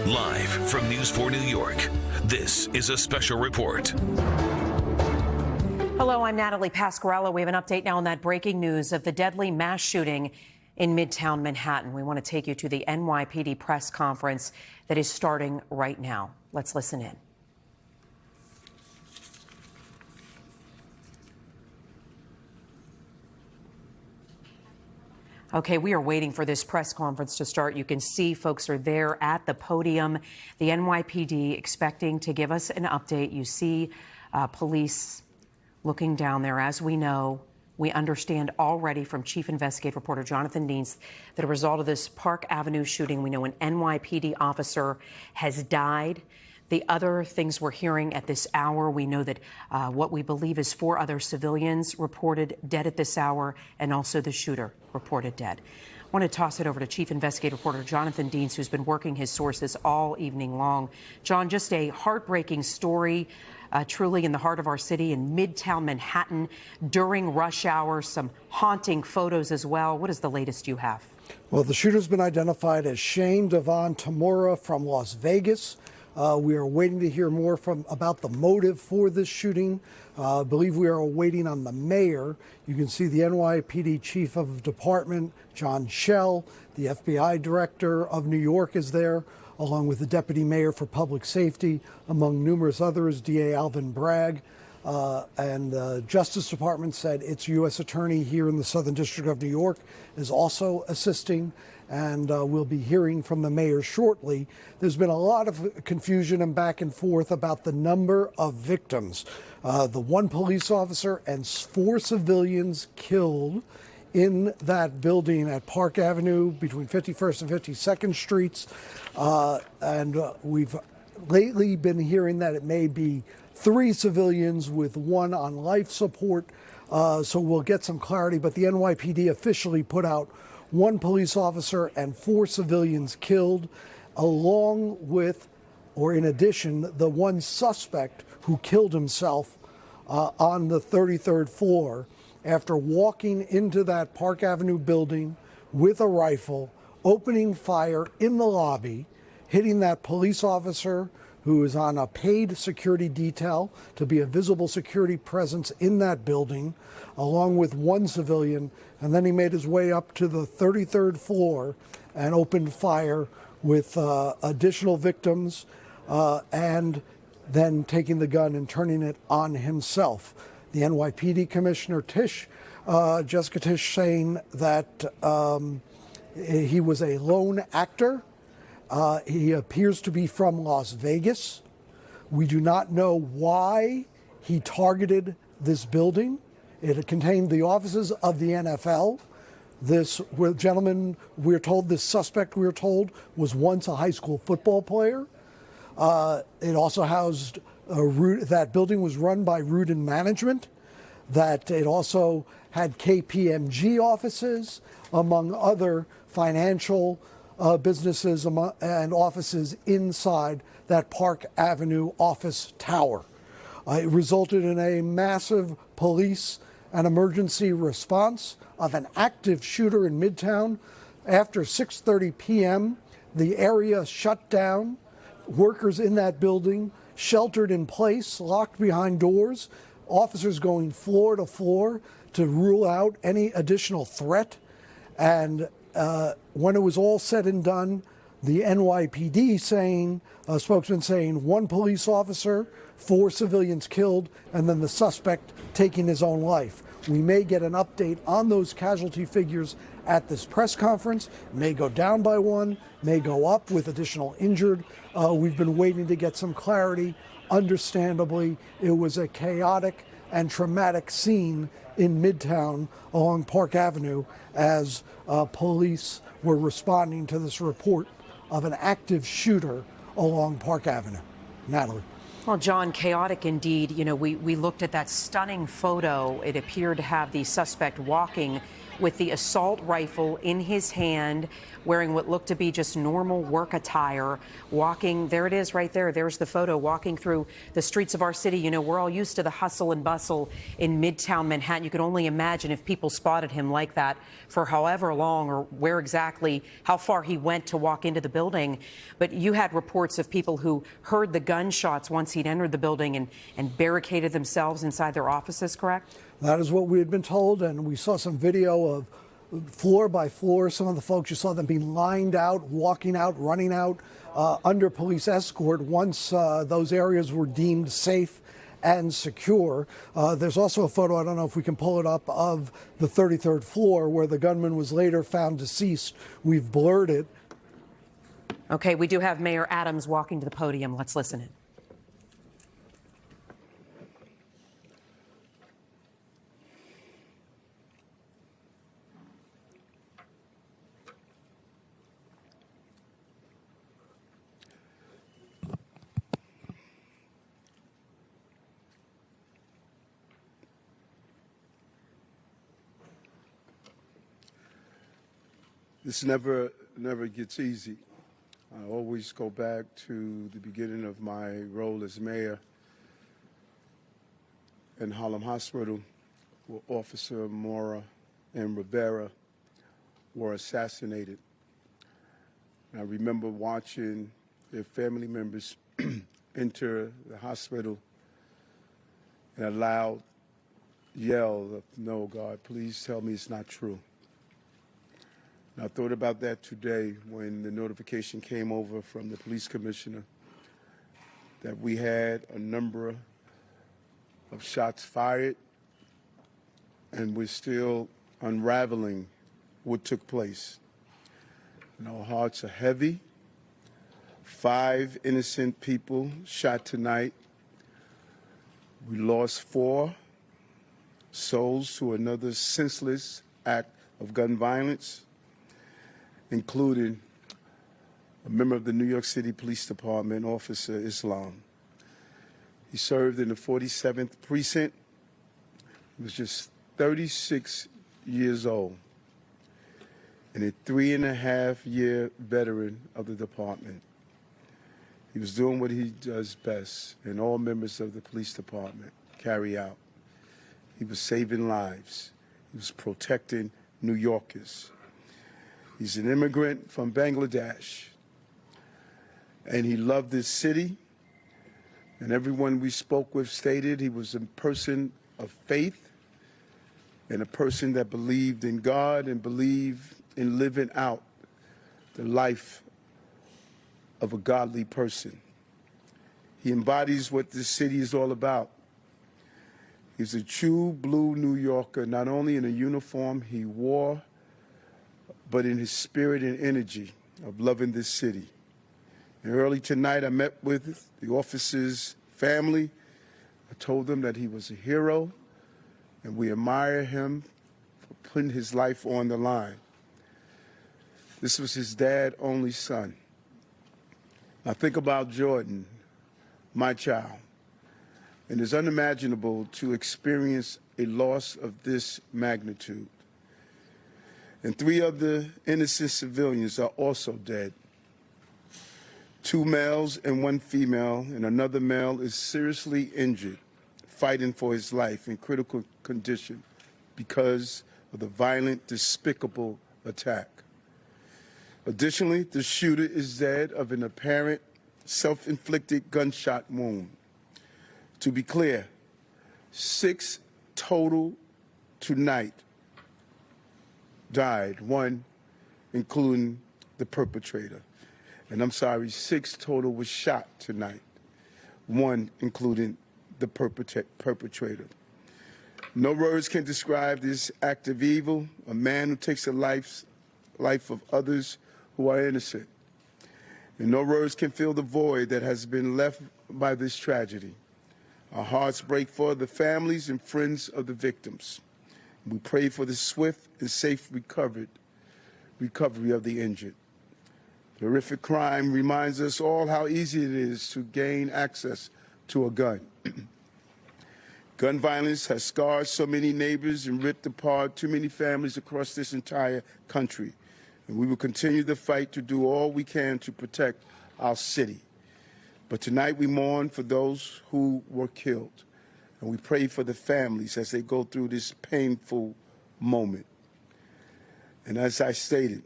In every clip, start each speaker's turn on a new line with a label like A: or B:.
A: Live from News 4 New York, this is a special report.
B: Hello, I'm Natalie Pasquarello. We have an update now on that breaking news of the deadly mass shooting in Midtown Manhattan. We want to take you to the NYPD press conference that is starting right now. Let's listen in. Okay, we are waiting for this press conference to start. You can see folks are there at the podium. The NYPD expecting to give us an update. You see police looking down there. As we know, we understand already from Chief Investigative Reporter Jonathan Deans that a result of this Park Avenue shooting, we know an NYPD officer has died. The other things we're hearing at this hour, we know that what we believe is 4 other civilians reported dead at this hour, and also the shooter reported dead. I want to toss it over to Chief Investigative Reporter Jonathan Deans, who's been working his sources all evening long. John, just a heartbreaking story, truly in the heart of our city in Midtown Manhattan during rush hour. Some haunting photos as well. What is the latest you have?
C: Well, the shooter's been identified as Shane Devon Tamura from Las Vegas. We are waiting to hear more about the motive for this shooting. I believe we are waiting on the mayor. You can see the NYPD Chief of Department, John Schell, the FBI Director of New York is there, along with the Deputy Mayor for Public Safety, among numerous others, DA Alvin Bragg. And the Justice Department said its U.S. Attorney here in the Southern District of New York is also assisting. And we'll be hearing from the mayor shortly. There's been a lot of confusion and back and forth about the number of victims. The 1 police officer and 4 civilians killed in that building at Park Avenue between 51st and 52nd Streets. And we've lately been hearing that it may be 3 civilians with 1 on life support. So we'll get some clarity. But the NYPD officially put out 1 police officer and 4 civilians killed, along with, or in addition, the 1 suspect who killed himself on the 33rd floor after walking into that Park Avenue building with a rifle, opening fire in the lobby, hitting that police officer who is on a paid security detail to be a visible security presence in that building, along with 1 civilian. And then he made his way up to the 33rd floor and opened fire with additional victims, and then taking the gun and turning it on himself. The NYPD Commissioner Jessica Tisch, saying that he was a lone actor. He appears to be from Las Vegas. We do not know why he targeted this building. It contained the offices of the NFL. This gentleman, we're told, this suspect, we're told, was once a high school football player. It also housed, that building was run by Rudin Management, that it also had KPMG offices, among other financial businesses and offices inside that Park Avenue office tower. It resulted in a massive police and emergency response of an active shooter in Midtown. After 6:30 p.m., the area shut down. Workers in that building sheltered in place, locked behind doors, officers going floor to floor to rule out any additional threat. And when it was all said and done, the NYPD saying, a spokesman saying 1 police officer, 4 civilians killed, and then the suspect taking his own life. We may get an update on those casualty figures at this press conference. It may go down by 1, may go up with additional injured. We've been waiting to get some clarity. Understandably, it was a chaotic and traumatic scene in Midtown along Park Avenue as police were responding to this report of an active shooter along Park Avenue. Natalie.
B: Well, John, chaotic indeed. You know, we looked at that stunning photo. It appeared to have the suspect walking with the assault rifle in his hand, wearing what looked to be just normal work attire, walking, there it is right there, there's the photo, walking through the streets of our city. You know, we're all used to the hustle and bustle in Midtown Manhattan. You can only imagine if people spotted him like that for however long, or where exactly, how far he went to walk into the building. But you had reports of people who heard the gunshots once he'd entered the building and barricaded themselves inside their offices, correct?
C: That is what we had been told, and we saw some video of floor by floor. Some of the folks, you saw them being lined out, walking out, running out under police escort once those areas were deemed safe and secure. There's also a photo, I don't know if we can pull it up, of the 33rd floor where the gunman was later found deceased. We've blurred it.
B: Okay, we do have Mayor Adams walking to the podium. Let's listen in.
D: This never gets easy. I always go back to the beginning of my role as mayor in Harlem Hospital, where Officer Mora and Rivera were assassinated. And I remember watching their family members enter the hospital in a loud yell of, "No, God, please tell me it's not true." I thought about that today when the notification came over from the police commissioner that we had a number of shots fired, and we're still unraveling what took place. And our hearts are heavy. 5 innocent people shot tonight. We lost 4 souls to another senseless act of gun violence, including a member of the New York City Police Department, Officer Islam. He served in the 47th Precinct. He was just 36 years old and a 3.5-year veteran of the department. He was doing what he does best, and all members of the police department carry out. He was saving lives. He was protecting New Yorkers. He's an immigrant from Bangladesh, and he loved this city. And everyone we spoke with stated he was a person of faith and a person that believed in God and believed in living out the life of a godly person. He embodies what this city is all about. He's a true blue New Yorker, not only in a uniform he wore, but in his spirit and energy of loving this city. And early tonight, I met with the officer's family. I told them that he was a hero, and we admire him for putting his life on the line. This was his dad's only son. I think about Jordan, my child, and it's unimaginable to experience a loss of this magnitude. And 3 other innocent civilians are also dead. 2 males and 1 female, and another male is seriously injured, fighting for his life in critical condition because of the violent, despicable attack. Additionally, the shooter is dead of an apparent self-inflicted gunshot wound. To be clear, 6 total tonight died, 1 including the perpetrator. And I'm sorry, 6 total was shot tonight, 1 including the perpetrator. No words can describe this act of evil, a man who takes the life of others who are innocent. And no words can fill the void that has been left by this tragedy. Our hearts break for the families and friends of the victims. We pray for the swift and safe recovery of the injured. The horrific crime reminds us all how easy it is to gain access to a gun. Gun violence has scarred so many neighbors and ripped apart too many families across this entire country. And we will continue the fight to do all we can to protect our city. But tonight we mourn for those who were killed. And we pray for the families as they go through this painful moment. And as I stated,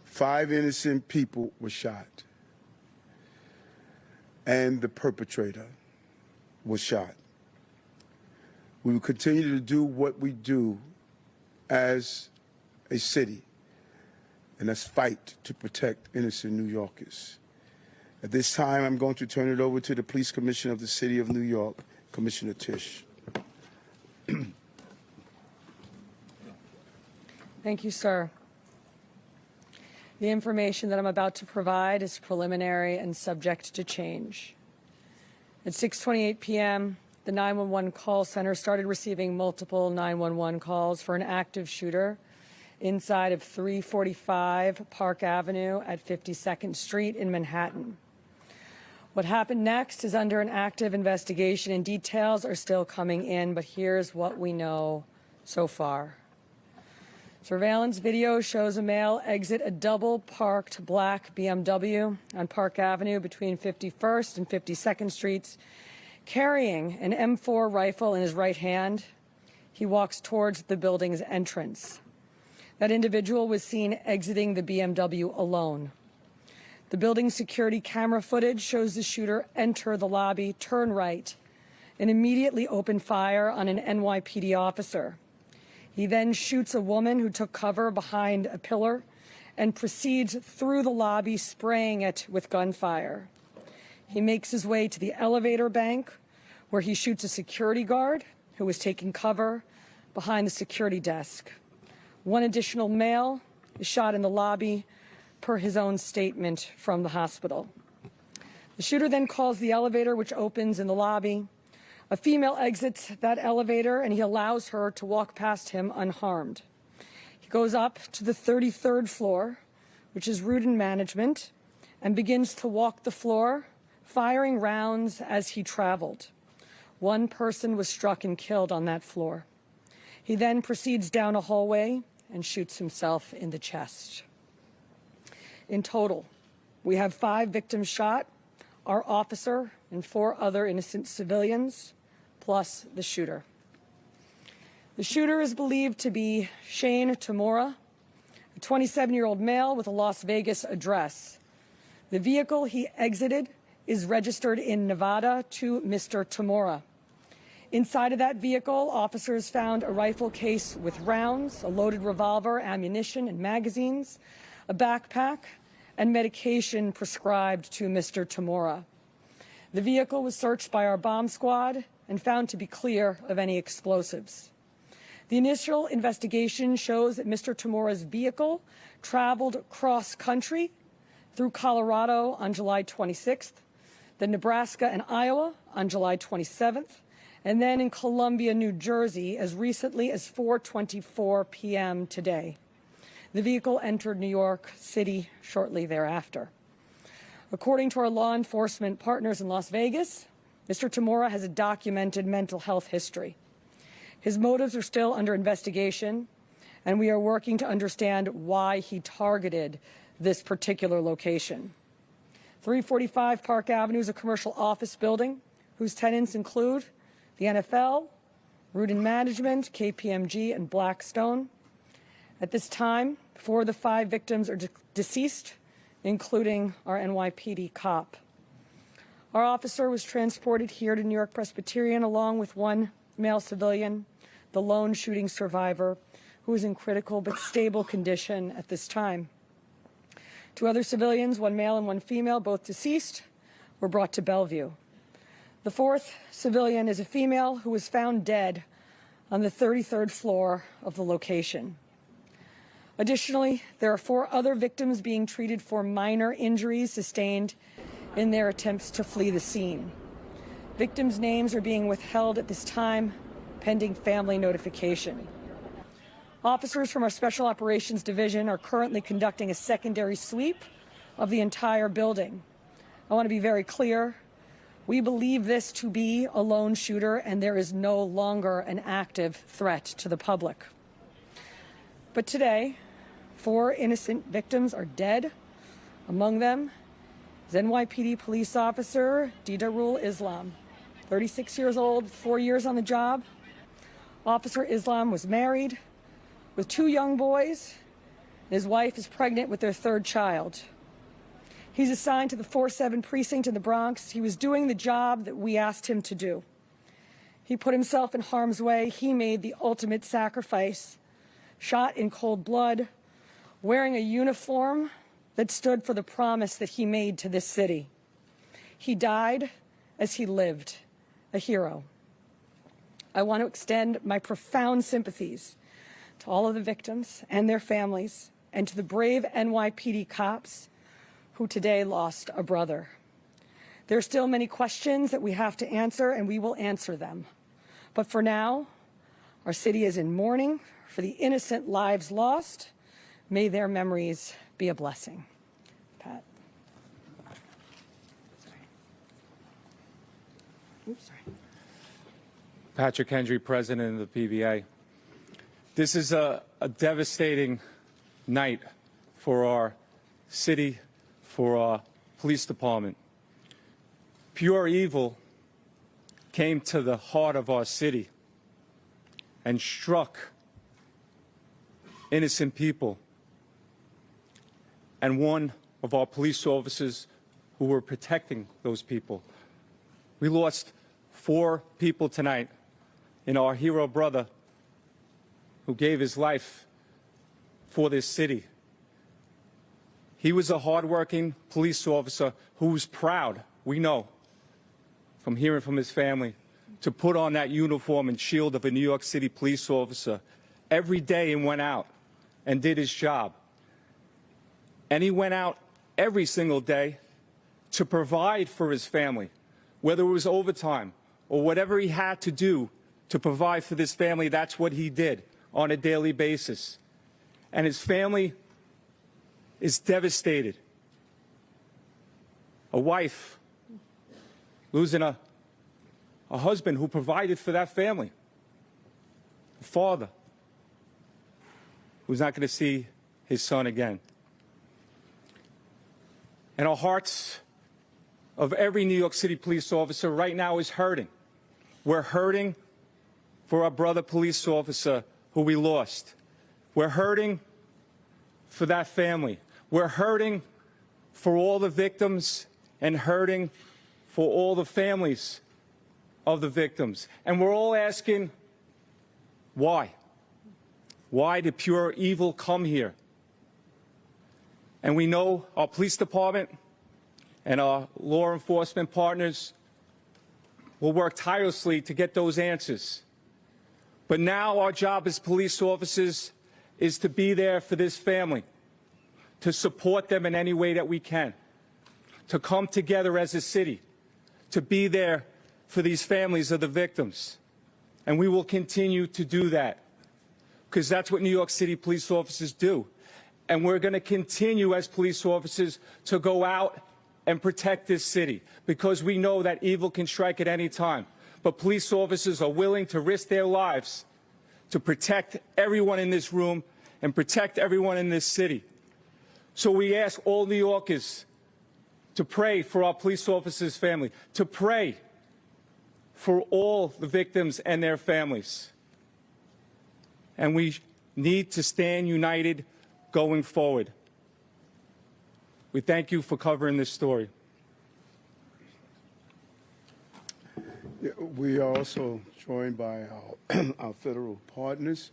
D: 5 innocent people were shot. And the perpetrator was shot. We will continue to do what we do as a city, and that's fight to protect innocent New Yorkers. At this time, I'm going to turn it over to the Police Commissioner of the City of New York, Commissioner Tisch.
E: Thank you, sir. The information that I'm about to provide is preliminary and subject to change. At 6:28 p.m., the 911 call center started receiving multiple 911 calls for an active shooter inside of 345 Park Avenue at 52nd Street in Manhattan. What happened next is under an active investigation, and details are still coming in, but here's what we know so far. Surveillance video shows a male exit a double-parked black BMW on Park Avenue between 51st and 52nd Streets, carrying an M4 rifle in his right hand. He walks towards the building's entrance. That individual was seen exiting the BMW alone. The building's security camera footage shows the shooter enter the lobby, turn right, and immediately open fire on an NYPD officer. He then shoots a woman who took cover behind a pillar and proceeds through the lobby, spraying it with gunfire. He makes his way to the elevator bank, where he shoots a security guard who was taking cover behind the security desk. One additional male is shot in the lobby, per his own statement from the hospital. The shooter then calls the elevator, which opens in the lobby. A female exits that elevator, and he allows her to walk past him unharmed. He goes up to the 33rd floor, which is route and management, and begins to walk the floor, firing rounds as he traveled. One person was struck and killed on that floor. He then proceeds down a hallway and shoots himself in the chest. In total, we have 5 victims shot, our officer and 4 other innocent civilians, plus the shooter. The shooter is believed to be Shane Tamura, a 27-year-old male with a Las Vegas address. The vehicle he exited is registered in Nevada to Mr. Tamura. Inside of that vehicle, officers found a rifle case with rounds, a loaded revolver, ammunition, and magazines, a backpack, and medication prescribed to Mr. Tamura. The vehicle was searched by our bomb squad and found to be clear of any explosives. The initial investigation shows that Mr. Tamura's vehicle traveled cross-country through Colorado on July 26th, then Nebraska and Iowa on July 27th, and then in Columbia, New Jersey, as recently as 4:24 p.m. today. The vehicle entered New York City shortly thereafter. According to our law enforcement partners in Las Vegas, Mr. Tamura has a documented mental health history. His motives are still under investigation, and we are working to understand why he targeted this particular location. 345 Park Avenue is a commercial office building whose tenants include the NFL, Root and Management, KPMG, and Blackstone. At this time, 4 of the 5 victims are deceased, including our NYPD cop. Our officer was transported here to New York Presbyterian along with 1 male civilian, the lone shooting survivor, who is in critical but stable condition at this time. 2 other civilians, 1 male and 1 female, both deceased, were brought to Bellevue. The 4th civilian is a female who was found dead on the 33rd floor of the location. Additionally, there are 4 other victims being treated for minor injuries sustained in their attempts to flee the scene. Victims' names are being withheld at this time, pending family notification. Officers from our Special Operations Division are currently conducting a secondary sweep of the entire building. I want to be very clear. We believe this to be a lone shooter, and there is no longer an active threat to the public. But today, 4 innocent victims are dead. Among them is NYPD police officer Didarul Islam, 36 years old, 4 years on the job. Officer Islam was married with 2 young boys. His wife is pregnant with their 3rd child. He's assigned to the 4-7 precinct in the Bronx. He was doing the job that we asked him to do. He put himself in harm's way. He made the ultimate sacrifice, shot in cold blood, wearing a uniform that stood for the promise that he made to this city. He died as he lived, a hero. I want to extend my profound sympathies to all of the victims and their families, and to the brave NYPD cops who today lost a brother. There are still many questions that we have to answer, and we will answer them. But for now, our city is in mourning for the innocent lives lost. May their memories be a blessing. Pat. Sorry.
F: Patrick Hendry, President of the PBA. This is a devastating night for our city, for our police department. Pure evil came to the heart of our city and struck innocent people. And one of our police officers who were protecting those people. We lost 4 people tonight in our hero brother who gave his life for this city. He was a hardworking police officer who was proud, we know, from hearing from his family, to put on that uniform and shield of a New York City police officer every day and went out and did his job. And he went out every single day to provide for his family, whether it was overtime or whatever he had to do to provide for this family. That's what he did on a daily basis. And his family is devastated. A wife losing a husband who provided for that family. A father who's not going to see his son again. And our hearts of every New York City police officer right now is hurting. We're hurting for our brother police officer who we lost. We're hurting for that family. We're hurting for all the victims and hurting for all the families of the victims. And we're all asking, why? Why did pure evil come here? And we know our police department and our law enforcement partners will work tirelessly to get those answers. But now our job as police officers is to be there for this family, to support them in any way that we can, to come together as a city, to be there for these families of the victims. And we will continue to do that, because that's what New York City police officers do. And we're going to continue as police officers to go out and protect this city, because we know that evil can strike at any time. But police officers are willing to risk their lives to protect everyone in this room and protect everyone in this city. So we ask all New Yorkers to pray for our police officers' family, to pray for all the victims and their families. And we need to stand united going forward. We thank you for covering this story.
D: Yeah, we are also joined by our federal partners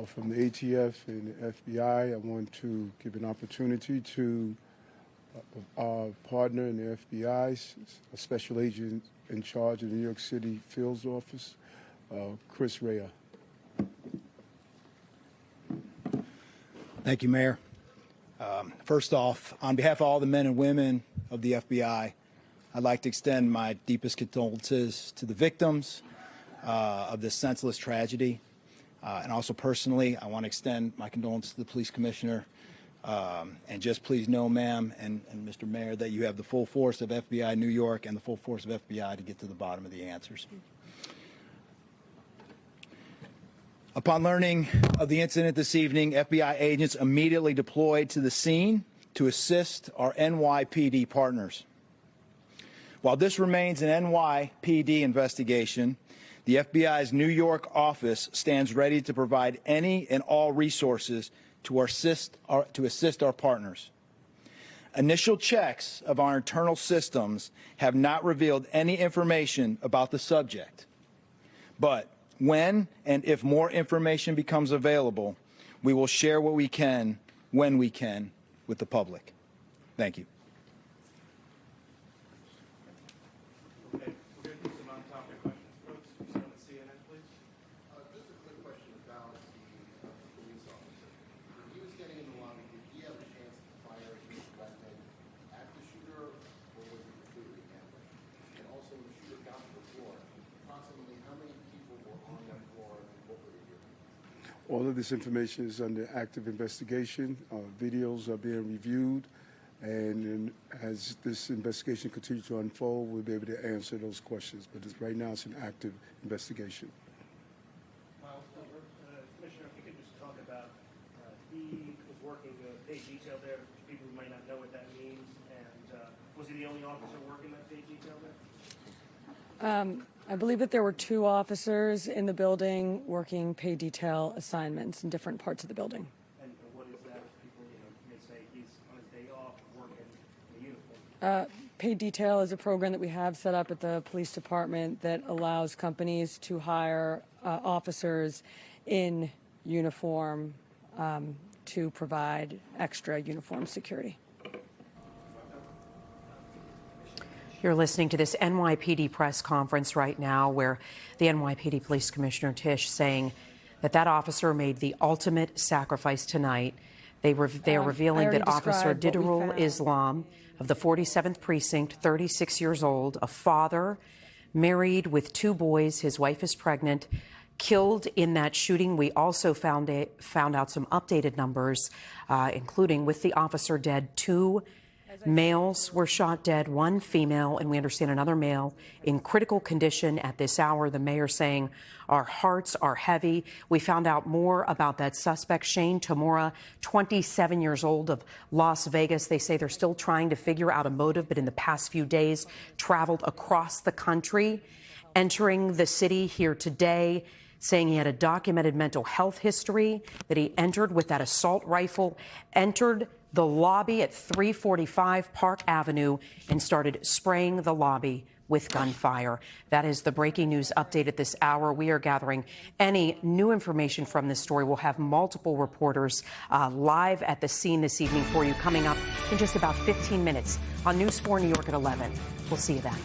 D: from the ATF and the FBI. I want to give an opportunity to our partner in the FBI, a special agent in charge of the New York City Fields Office, Chris Rea.
G: Thank you, Mayor. First off, on behalf of all the men and women of the FBI, I'd like to extend my deepest condolences to the victims of this senseless tragedy. And also personally, I want to extend my condolences to the police commissioner, And just please know, ma'am and Mr. Mayor, that you have the full force of FBI New York and the full force of FBI to get to the bottom of the answers. Upon learning of the incident this evening, FBI agents immediately deployed to the scene to assist our NYPD partners. While this remains an NYPD investigation, the FBI's New York office stands ready to provide any and all resources to assist our partners. Initial checks of our internal systems have not revealed any information about the subject. But when and if more information becomes available, we will share what we can, when we can, with the public. Thank you.
H: Okay, we're going to do some on-topic questions, folks. Someone at CNN, please.
I: Just a quick question about the police officer. When he was getting in the lobby, did he have a chance to fire his weapon at the shooter, or was it completely handled? And also, when the shooter got to the floor, approximately how many people were on that floor and what were they doing?
D: All of this information is under active investigation. Videos are being reviewed. And as this investigation continues to unfold, we'll be able to answer those questions. But right now, it's an active investigation.
H: Commissioner, if you could just talk about, he was working the day detail there. People who might not know what that means. And was he the only officer working that day detail there?
E: I believe that there were 2 officers in the building working pay detail assignments in different parts of the building.
H: And what is that? People, may say he's on his day off working in a uniform.
E: Paid detail is a program that we have set up at the police department that allows companies to hire officers in uniform to provide extra uniform security.
B: You're listening to this NYPD press conference right now where the NYPD Police Commissioner Tisch saying that officer made the ultimate sacrifice tonight. They are revealing that Officer Didarul Islam of the 47th Precinct, 36 years old, a father, married with 2 boys, his wife is pregnant, killed in that shooting. We also found out some updated numbers, including with the officer dead, 2 males were shot dead, 1 female, and we understand another male in critical condition at this hour. The mayor saying our hearts are heavy. We found out more about that suspect, Shane Tamura, 27 years old, of Las Vegas. They say they're still trying to figure out a motive, but in the past few days traveled across the country, entering the city here today, saying he had a documented mental health history, that he entered with that assault rifle, entered the lobby at 345 Park Avenue and started spraying the lobby with gunfire. That is the breaking news update at this hour. We are gathering any new information from this story. We'll have multiple reporters live at the scene this evening for you coming up in just about 15 minutes on News 4 New York at 11. We'll see you then.